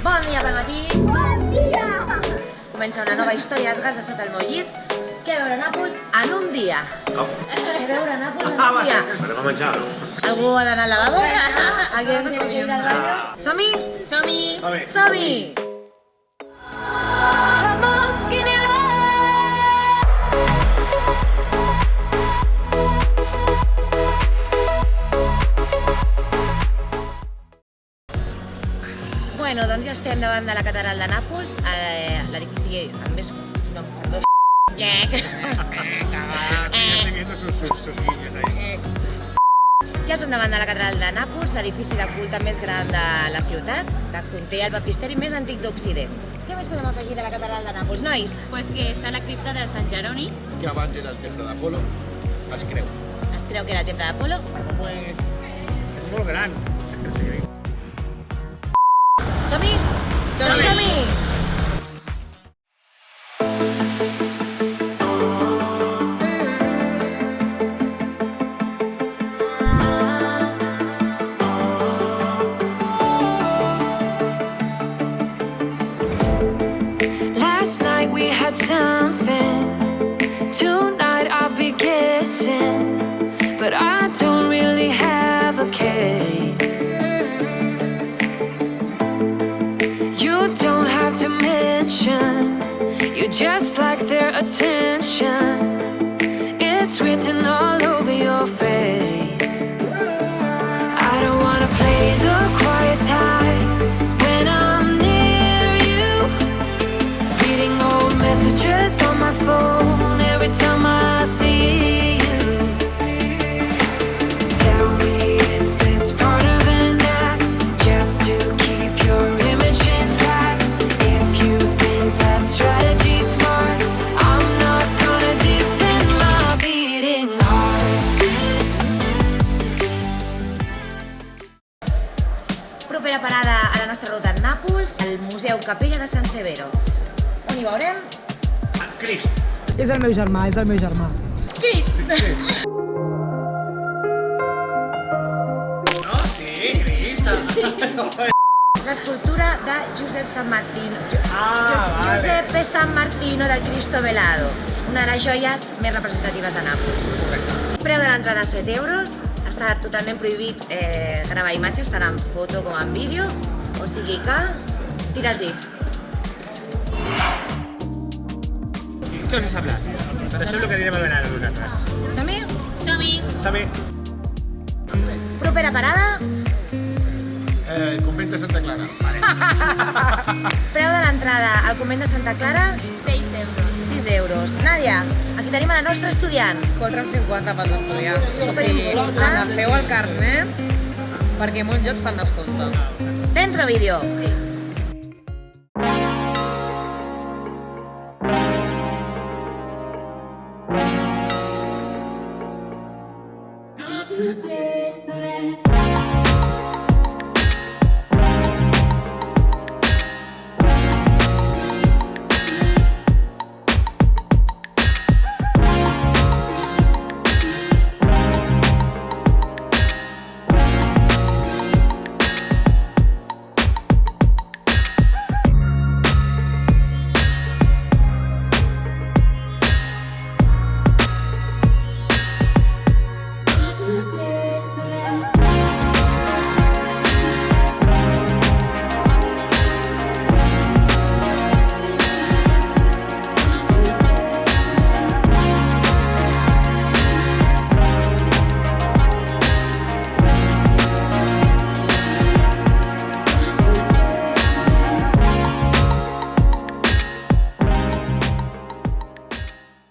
Bon dia, bon matí. Bon dia! Comença una nova història a Esgarza sota el meu llit. Què veure Nàpols en un dia? Com? Què veure Nàpols en un dia? Anem a menjar, no? Algú ha d'anar al lavabo? Alguien tiene que ir al baño? Som-hi? Som-hi! Som-hi! Bueno, doncs ja estem davant de la catedral de Nàpols, l'edifici amb més... No, perdó. Ja som davant de la catedral de Nàpols, l'edifici de culte més gran de la ciutat, que conté el baptisteri més antic d'Occident. Què més podem afegir de la catedral de Nàpols, nois? Pues que està la cripta de Sant Jeroni. Que abans era el temple d'Apolo, es creu. Es creu que era el temple d'Apolo. És molt gran. Som-hi? Som-hi! Last night we had something. Tonight I'll be guessing, but I don't really have a case. You don't have to mention, you just like their attention. It's written all over your face. I don't wanna play the quiet type when I'm near you. Reading old messages on my phone every time I see you. Tell me, is this part of an act just to keep your image intact? If you think that strategy's smart, I'm not gonna defend my beating heart. Propera parada a la nostra ruta a Nàpols, el Museu Capella de Sant Severo. On hi veurem? Crist. És el meu germà, és el meu germà. No? Sí, Crist. L'escultura de Josep San Martino. Vale. Giuseppe San Martino del Cristo Velado, una de les joies més representatives de Nàpols. Preu de l'entrada 7 euros, està totalment prohibit gravar imatges, tant en foto com en vídeo, o sigui que tires-hi. Què us ha semblat? Doncs això és el que direm a veure ara nosaltres. Som-hi? Som-hi! Som-hi. Propera parada, El convent de Santa Clara. preu de l'entrada al convent de Santa Clara, 6 euros. 6 euros. Nàdia, aquí tenim a la nostra estudiant. 4,50 pels estudiants. O sigui, Superimportant. agafeu el carnet perquè molts llocs fan descompte. Dentro vídeo. Sí.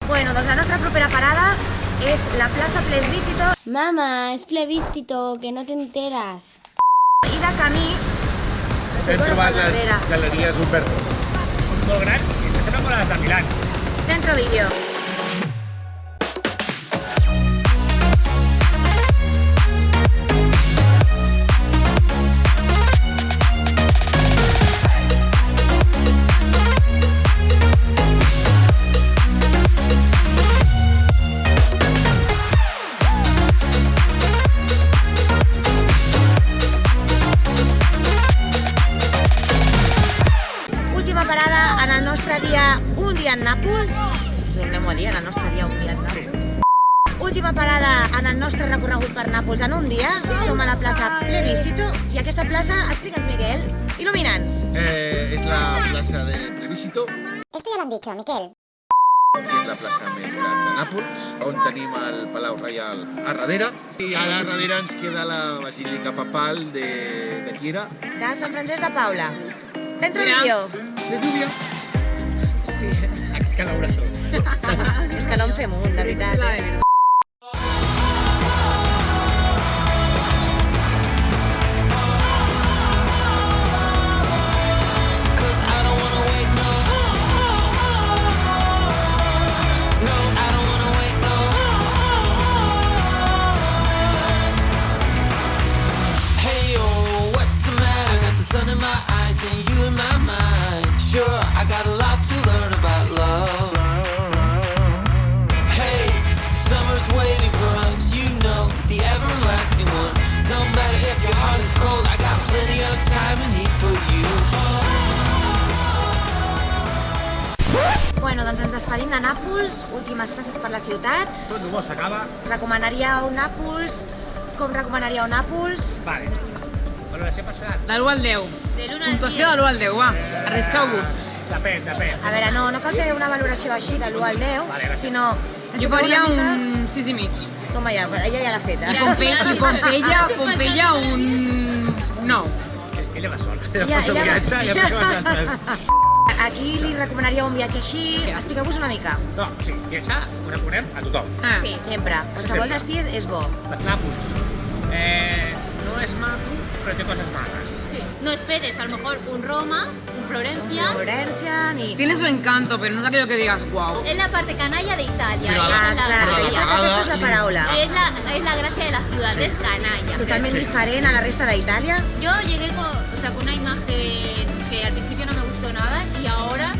Bueno, doncs la nostra propera parada és la plaça Plebiscito Mamá, es plebiscito, que no te enteras. i de camí Hem trobat les galeries Humberto. Són molt grans i s'assemblen molt a les de Milán. Dentro vídeo. nostre dia, un dia en Nàpols. Tornem-ho a dir, en el nostre dia, un dia en Nàpols. Última parada en el nostre recorregut per Nàpols en un dia. Som a la plaça Plebiscito i aquesta plaça, explica'ns, Miquel, il·lumina'ns. Es la plaza de Plebiscito, Esto ya lo han dicho, Miquel. que és la plaça més gran de Nàpols, on tenim el Palau Reial a darrere. I ara a darrere ens queda la Basílica Papal de Chiera. De Sant Francesc de Paula. Dentro vídeo. De lluvia. Sí, aquí cada una sola. És que no en fem un, de veritat. I got a lot to learn about love. Hey, summer's waiting for us, you know, the everlasting one. Don't matter if your heart is cold, I got plenty of time and heat for you. Bueno, doncs ens despedim de Nàpols, últimes passes per la ciutat. Tot el bo s'acaba. Recomanaríeu Nàpols? Com recomanaríeu Nàpols? Vale. Valoració personal. De l'1 al 10. De l'1 al Puntuació de l'1 al 10, va. Arrisqueu-vos. Depèn. A veure, no cal fer una valoració així de l'1 al 10, Vale, gràcies. sinó... Jo faria un 6 i mig. Toma ja, ella ja l'ha fet. I Pompeia un 9. Ella va sola. Ella fa el seu viatge i després vosaltres. Aquí li recomanaria un viatge així. Expliqueu-vos una mica. No, o sigui, viatjar ho recomanem a tothom. Sí. Sempre. Qualsevol Sempre. destí és bo. Nàpols. No és maco, però té coses maques. Sí. No esperes, a lo mejor un Roma, un Florencia. Florencia, ni... Tiene su encanto, pero no es aquello que digas, wow. Es la parte canalla de Italia. Pero y esa es la Exacte, jo gracia. crec que aquesta és la paraula. Es la gracia de la ciudad, es canalla. Totalment diferent a la resta d'Itàlia. Yo llegué con una imagen que al principio no me gustó nada y ahora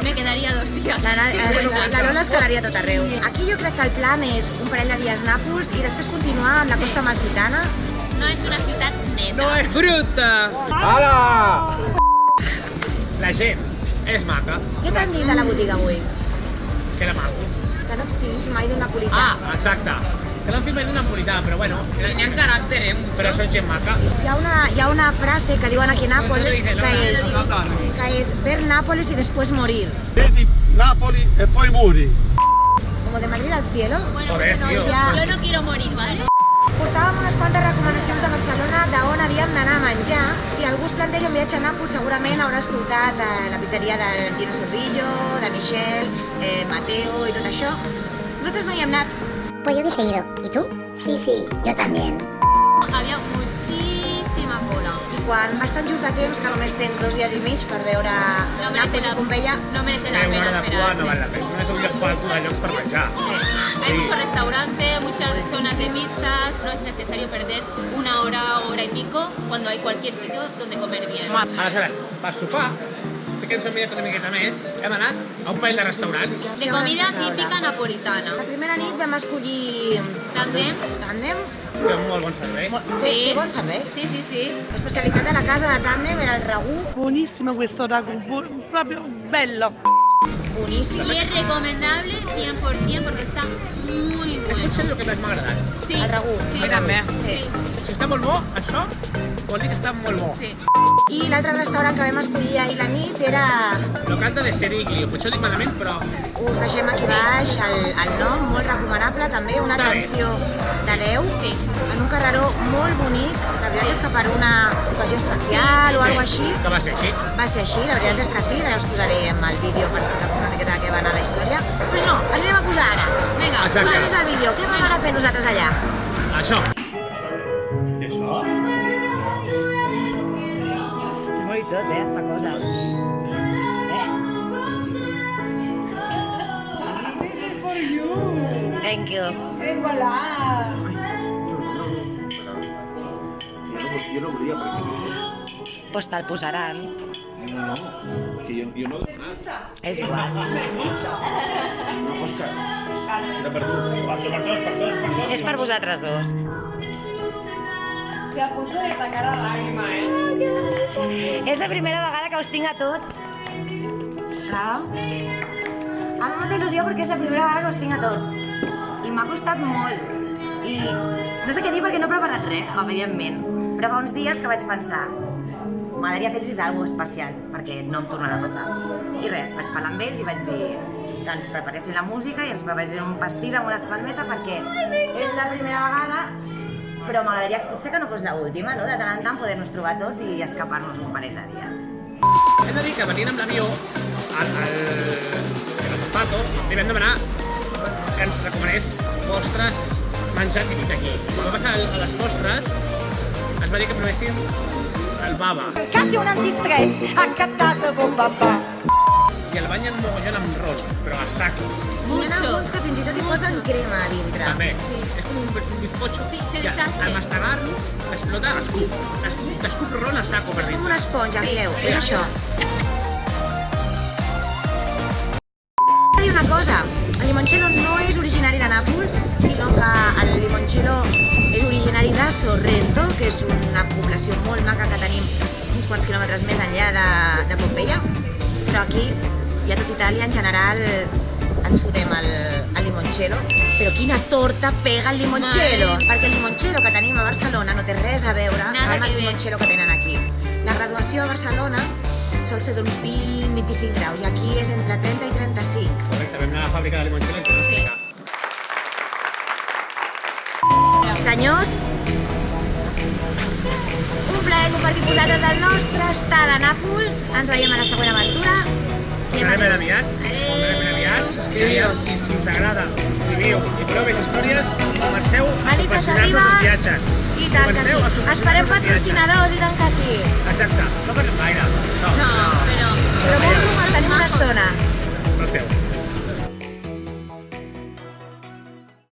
me quedaría 2 días. La Lola es quedaria tot arreu. Aquí jo crec que el plan és un parell de dies Nàpols i després continuar amb la costa amalfitana. No es una ciudad neta. No és... Bruta! Hola! La gent és maca, Què t'han dit a la botiga avui? que era maco. Que no et fiïs mai d'un napolità. Ah, exacte. Que l'han filmat d'un napolità, però bueno... Tenían carácter, muchos. Però són gent maca. Hi ha una frase que diuen aquí a Nàpols que és ver Nápoles y después morir. Vedi Napoli e poi muri. Como de Madrid al cielo. Bueno, Joder, no, tío. yo no quiero morir, ¿vale? Portàvem unes quantes recomanacions de Barcelona d'on havíem d'anar a menjar. Si algú es planteja un viatge a Nàpols, segurament haurà escoltat la pizzeria de Gino Sorrillo, de Michel, Mateo i tot això. Nosaltres no hi hem anat. Pues yo hubiese ido. ¿Y tú? Sí, yo también. Había muchísima cola. I quan vas tan just de temps que només tens 2 dies i mig per veure No merece Nàpols i Pompeia, no merece la Una pena hora de cua esperar. no val la pena. No és un lloc falto de llocs per menjar. Hay muchos restaurantes, muchas zonas de pizzas, no es necesario perder 1 hora, hora y pico, cuando hay cualquier sitio donde comer bien. Aleshores, per sopar, sí que ens hem mirat una miqueta més. Hem anat a un parell de restaurants. De comida típica napolitana. la primera nit vam escollir Tandem. Tàndem. Té un molt bon servei. Té bon servei. Sí. L'especialitat de la casa de Tàndem era el ragù, Buonissimo questo ragù, proprio bello. boníssim. Y es recomendable 100% porque está muy És bueno. potser el que més m'ha agradat. Sí. El ragú. Sí. A mi també. Sí. Si està molt bo, això vol dir que està molt bo. Sí. I l'altre restaurant que vam escollir ahir la nit era... Lo canta de Seriglio, potser ho dic malament, però Us deixem aquí baix el nom, molt recomanable també, una Està bé. atenció de 10, Sí. en un carreró molt bonic. La veritat és que per una ocasió especial o alguna així, que va ser així. va ser així, la veritat és que sí, ja us posaré amb el vídeo per explicar una miqueta de què va anar la història. Però no, ens anem a posar ara. Venga, Exacte. Posa'ns el vídeo, què vam anar a fer nosaltres allà? Això. I això? Molt i tot, fa cosa. Thank you. Jo no volia perquè és això. Pues te'l posaran. No, que jo no he demanat. És igual. No, Òscar. Era per tu. És per vosaltres dos. És la primera vegada que us tinc a tots. m'agrada. Amb molta il·lusió perquè és la primera vegada que els tinc a tots. I m'ha costat molt. I no sé què dir perquè no he preparat res, evidentment. Però fa uns dies que vaig pensar m'agradaria fer-los alguna cosa especial, perquè no em tornarà a passar. I res, vaig parlar amb ells i vaig dir que ens preparessin la música i ens preparessin un pastís amb una espalmeta perquè és la primera vegada, però m'agradaria, potser que no fos l'última, no? De tant en tant poder-nos trobar tots i escapar-nos un parell de dies. Hem de dir que venint amb l'avió, al Pato, li vam demanar que ens recomanés postres, menjar típic d'aquí. Quan va passar a les postres, ens va dir que provéssim el baba. Catti un antistress, accattato con papà. I el banyen mogollon amb ron, però a saco. Hi ha alguns que fins i tot hi posen crema a dintre. També. És com un bizcocho. Sí, se I deshace. al mastegar-lo, explota l'escup. L'escup ron a saco per És com dintre. una esponja, mireu, és això. He de dir una cosa, el limoncello no és originari de Nàpols, sinó que el limoncello és originari de Sorrento, que és una població molt maca que tenim uns quants quilòmetres més enllà de Pompeia, però aquí i a tot Itàlia en general ens fotem el limoncello, però quina torta pega el limoncello, Madre. perquè el limoncello que tenim a Barcelona no té res a veure Nada amb que el ver. limoncello que tenen aquí. La graduació a Barcelona sol ser d'uns 20-25 graus i aquí és entre 30 i 35. Correcte, vam anar a la fàbrica de limoncello i ens ho van explicar. Senyors, un plaer compartir amb vosaltres el nostre estada a Nàpols. Ens veiem a la següent aventura. Tornarem ben aviat. Tornarem ben aviat. Subscriviu-vos si us agrada. Subscriviu i voleu més històries. Comenceu a Manites subvencionar-nos arriba. els viatges. I tant que Comenceu a sí. subvencionar-nos Esperem els viatges. patrocinadors, i tant que sí. Exacte. No perdem gaire. No, pero... Però molt, tenim una estona.